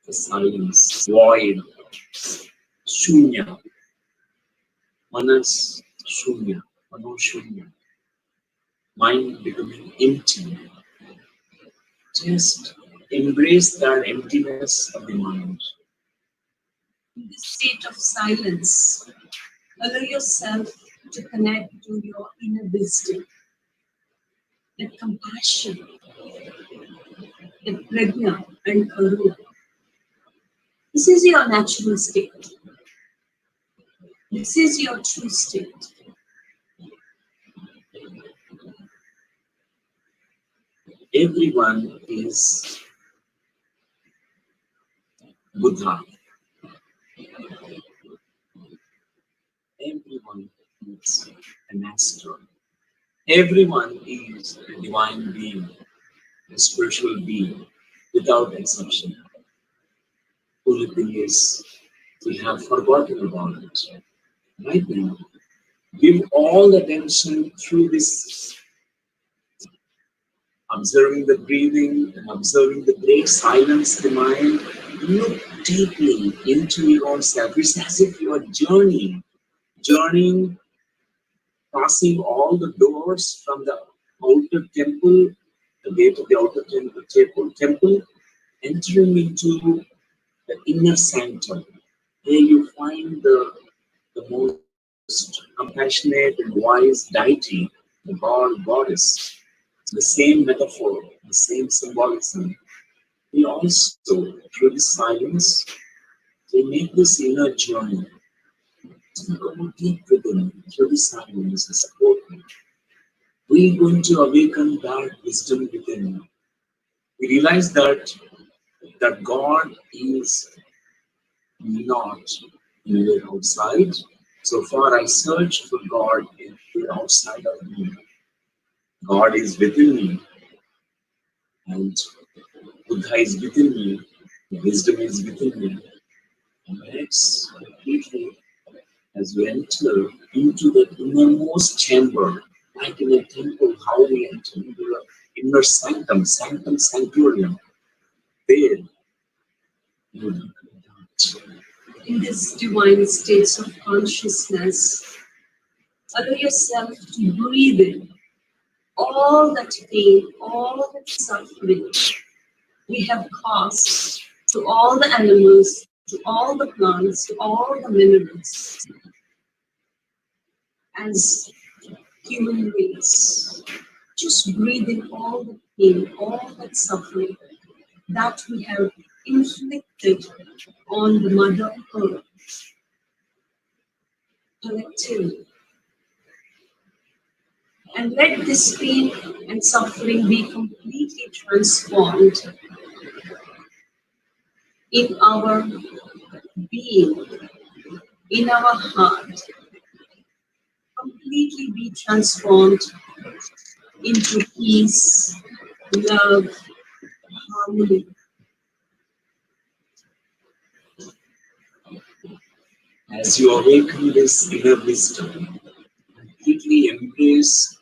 the silence, void, shunya, manas shunya, mano shunya, mind becoming empty. Just embrace that emptiness of the mind. In this state of silence, allow yourself to connect to your inner wisdom, that compassion, that Pragya and Karuna. This is your natural state. This is your true state. Everyone is Buddha. Everyone is a master. Everyone is a divine being, a spiritual being, without exception. Only thing is, we have forgotten about it. Right now, give all attention through this, observing the breathing and observing the great silence of the mind. Look deeply into your own self. It's as if you are journeying, passing all the doors from the outer temple, the gate of the outer temple, entering into the inner sanctum. There you find the most compassionate and wise deity, the God, Goddess. The same metaphor, the same symbolism. We also, through this silence, we make this inner journey. We go deep within, through the silence, and support me. We're going to awaken that wisdom within. We realize that God is not anywhere outside. So far, I searched for God outside of me. God is within me, and Buddha is within me, wisdom is within me. And let's completely, as we enter into the innermost chamber, like in a temple, how we enter into the inner sanctum, sanctorium, there you will In this divine states of consciousness, allow yourself to breathe in all that pain, all that suffering we have caused to all the animals, to all the plants, to all the minerals as human race. Just breathe in all the pain, all that suffering that we have inflicted on the Mother Earth collectively. And let this pain and suffering be completely transformed in our being, in our heart, completely be transformed into peace, love, harmony. As you awaken this inner wisdom, completely embrace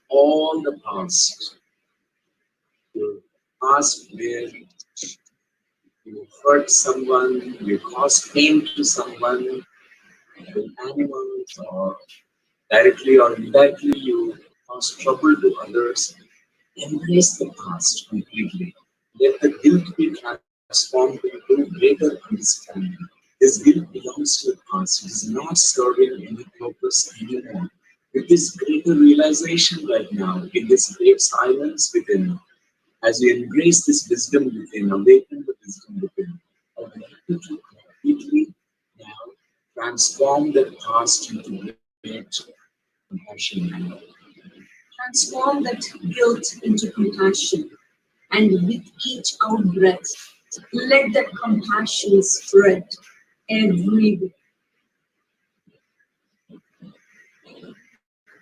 all the past. The past where you hurt someone, you caused pain to someone, to animals, or directly or indirectly you caused trouble to others. Embrace the past completely. Let the guilt be transformed into greater understanding. This guilt belongs to the past. It is not serving any purpose anymore. With this greater realization right now, in this great silence within, as you embrace this wisdom within, awaken the wisdom within, I would like you to completely now transform the past into great compassion now. Transform that guilt into compassion. And with each out breath, let that compassion spread everywhere,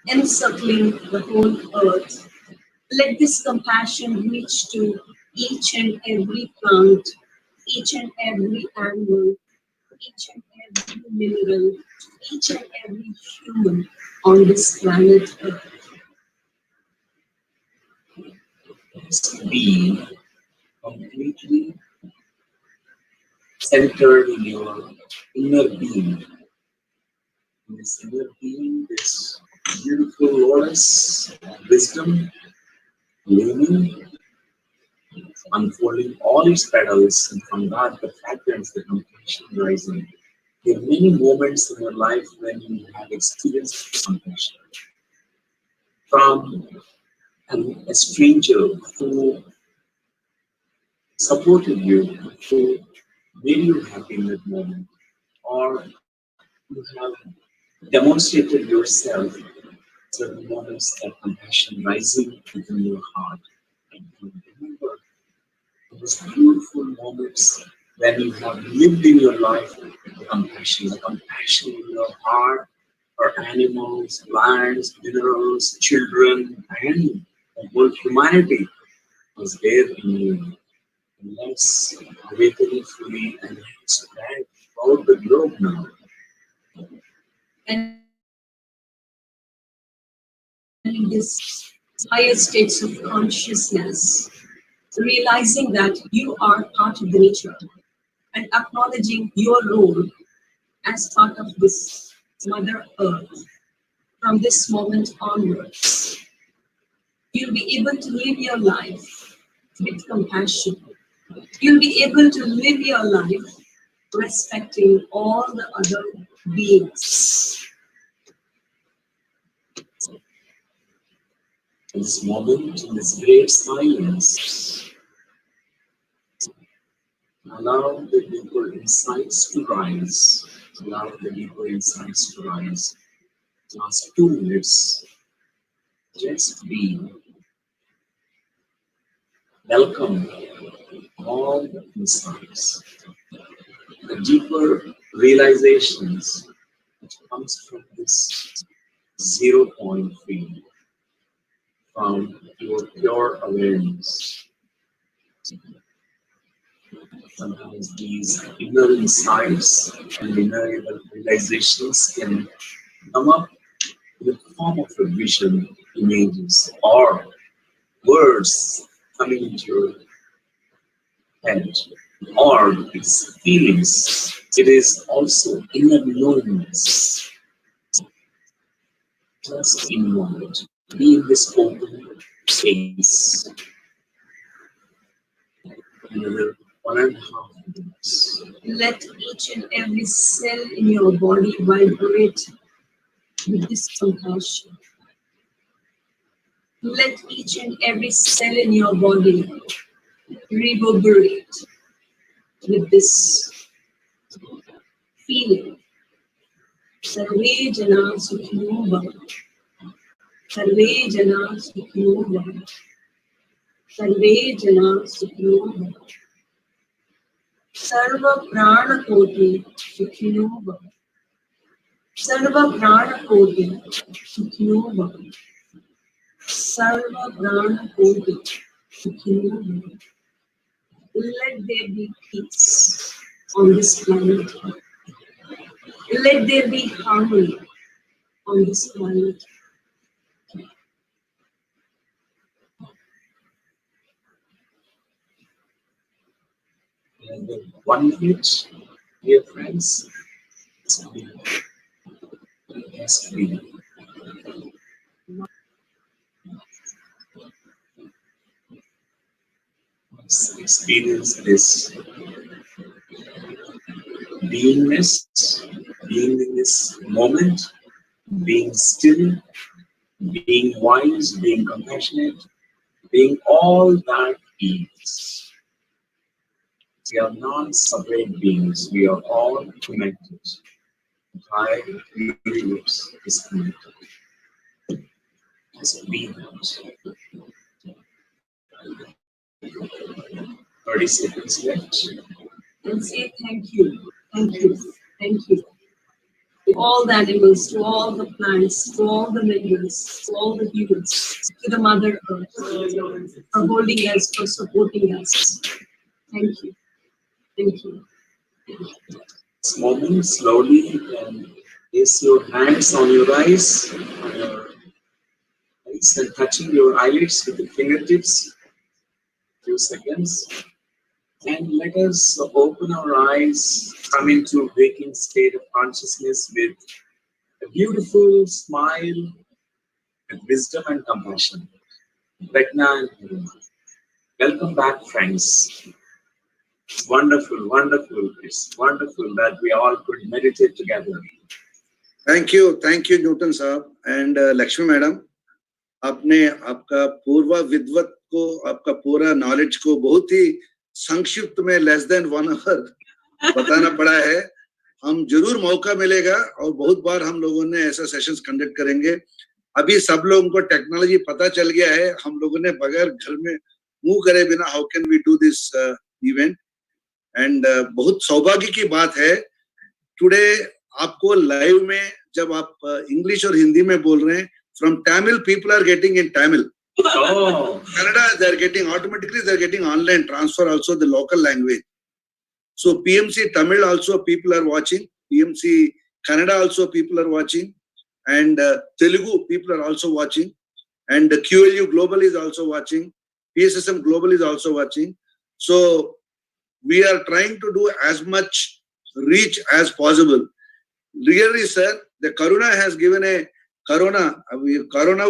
encircling the whole earth. Let this compassion reach to each and every plant, each and every animal, each and every mineral, each and every human on this planet Earth. Be completely centered in your inner being. In this inner being, this beautiful lotus of wisdom blooming, unfolding all its petals, and from that the fragrance, the compassion rising. There are many moments in your life when you have experienced compassion. From a stranger who supported you, who made you happy in that moment, or you have demonstrated yourself certain moments of compassion rising within your heart. And you remember those beautiful moments when you have lived in your life the compassion in your heart for animals, plants, minerals, children, and the whole humanity was there in you. Let's awaken it fully and spread throughout the globe now. And in this higher states of consciousness, realizing that you are part of the nature and acknowledging your role as part of this Mother Earth from this moment onwards, you'll be able to live your life with compassion. You'll be able to live your life respecting all the other beings. In this moment, in this great silence, allow the deeper insights to rise. Allow the deeper insights to rise. Last 2 minutes, just be. Welcome all the insights, the deeper realizations which comes from this 0 point field, from your pure awareness. Sometimes these inner insights and inner realizations can come up in the form of a vision, images, or words coming into your head, or its feelings. It is also inner knowingness. Just in moment, be in this open space. Another 1.5 minutes. Let each and every cell in your body vibrate with this compassion. Let each and every cell in your body reverberate with this feeling. Sarve Jana Sukhino Bhavantu. Sarve Jana Sukhino Bhavantu. Sarve Jana Sukhino Bhavantu. Sarva Prana Koti Sukhino Bhavantu. Sarva Prana Koti Sukhino Bhavantu. Sarva Prana Koti Sukhino Bhavantu. Let there be peace on this planet. Let there be harmony on this planet. And 1 minute, dear friends, just be. Experience this beingness, being in this moment, being still, being wise, being compassionate, being all that is. We are not separate beings, we are all connected. Entire universe is connected. Just be that. 30 seconds left. And say thank you. Thank you. Thank you. To all the animals, to all the plants, to all the minerals, to all the humans, to the Mother Earth, for holding us, for supporting us. Thank you. Thank you. This moment, slowly you can place your hands on your eyes, and touching your eyelids with the fingertips. Few seconds. And let us open our eyes, come into waking state of consciousness with a beautiful smile, with wisdom and compassion. Yagna and Karuna. Welcome back, friends. It's wonderful, wonderful. It's wonderful that we all could meditate together. Thank you, Newton साहब and Lakshmi madam. आपने आपका पूर्व विद्वत को, आपका पूरा knowledge को बहुत ही संक्षिप्त में less than 1 hour बताना पड़ा है. हम जरूर मौका मिलेगा और बहुत बार हम लोगों ने ऐसा सेशंस कंडक्ट करेंगे. अभी सब लोगों को टेक्नोलॉजी पता चल गया है. हम लोगों ने बगैर घर में मूव करे बिना how can we do this event and बहुत सौभाग्य की बात है. टुडे आपको लाइव में जब आप इंग्लिश और हिंदी में बोल रहे हैं, from Tamil people are getting in Tamil. Oh. Kannada, they are getting automatically, they are getting online transfer also the local language. So PMC Tamil also people are watching, PMC Kannada also people are watching, and Telugu people are also watching, and QLU Global is also watching, PSSM Global is also watching. So we are trying to do as much reach as possible. Really, sir, the Karuna has given a Karuna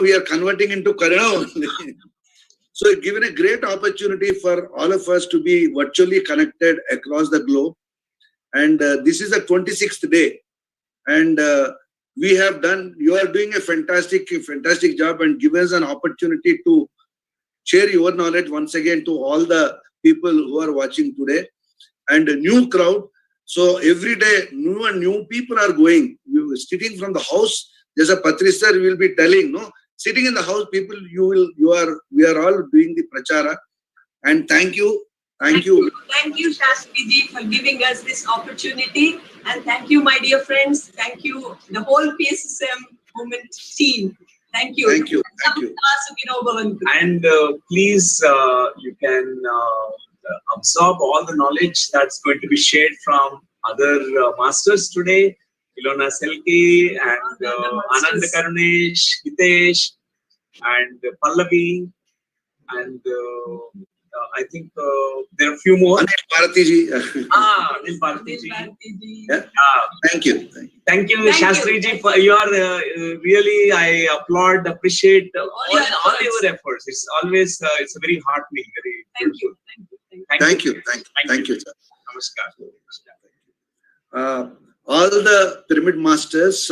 we are converting into Karuna only. So it's given a great opportunity for all of us to be virtually connected across the globe. And this is the 26th day. And we have done, you are doing a fantastic job and give us an opportunity to share your knowledge once again to all the people who are watching today. And a new crowd. So every day, new people are going. We were sitting from the house. There's a Patri sir will be telling, no, sitting in the house, people, we are all doing the prachara. And thank you. Thank you, Shastri ji, for giving us this opportunity. And thank you, my dear friends. Thank you, the whole PSSM movement team. Thank you. Thank you. And please, you can absorb all the knowledge that's going to be shared from other masters today. Ilona Selke and Ananda Karunesh, Hitesh, and Pallavi, and I think there are a few more. Anil Bharati ji. Anil Bharati ji. Yeah. Thank you. Thank you, Shastri ji, for your really, I applaud, appreciate all your efforts. It's always, it's a very heartening, very Thank you. Thank you, sir. Namaskar. All the pyramid masters,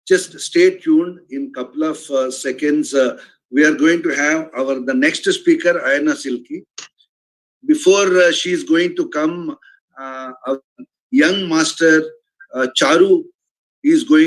just stay tuned. In couple of seconds, we are going to have the next speaker, Ayana Silki. Before she is going to come, our young master Charu is going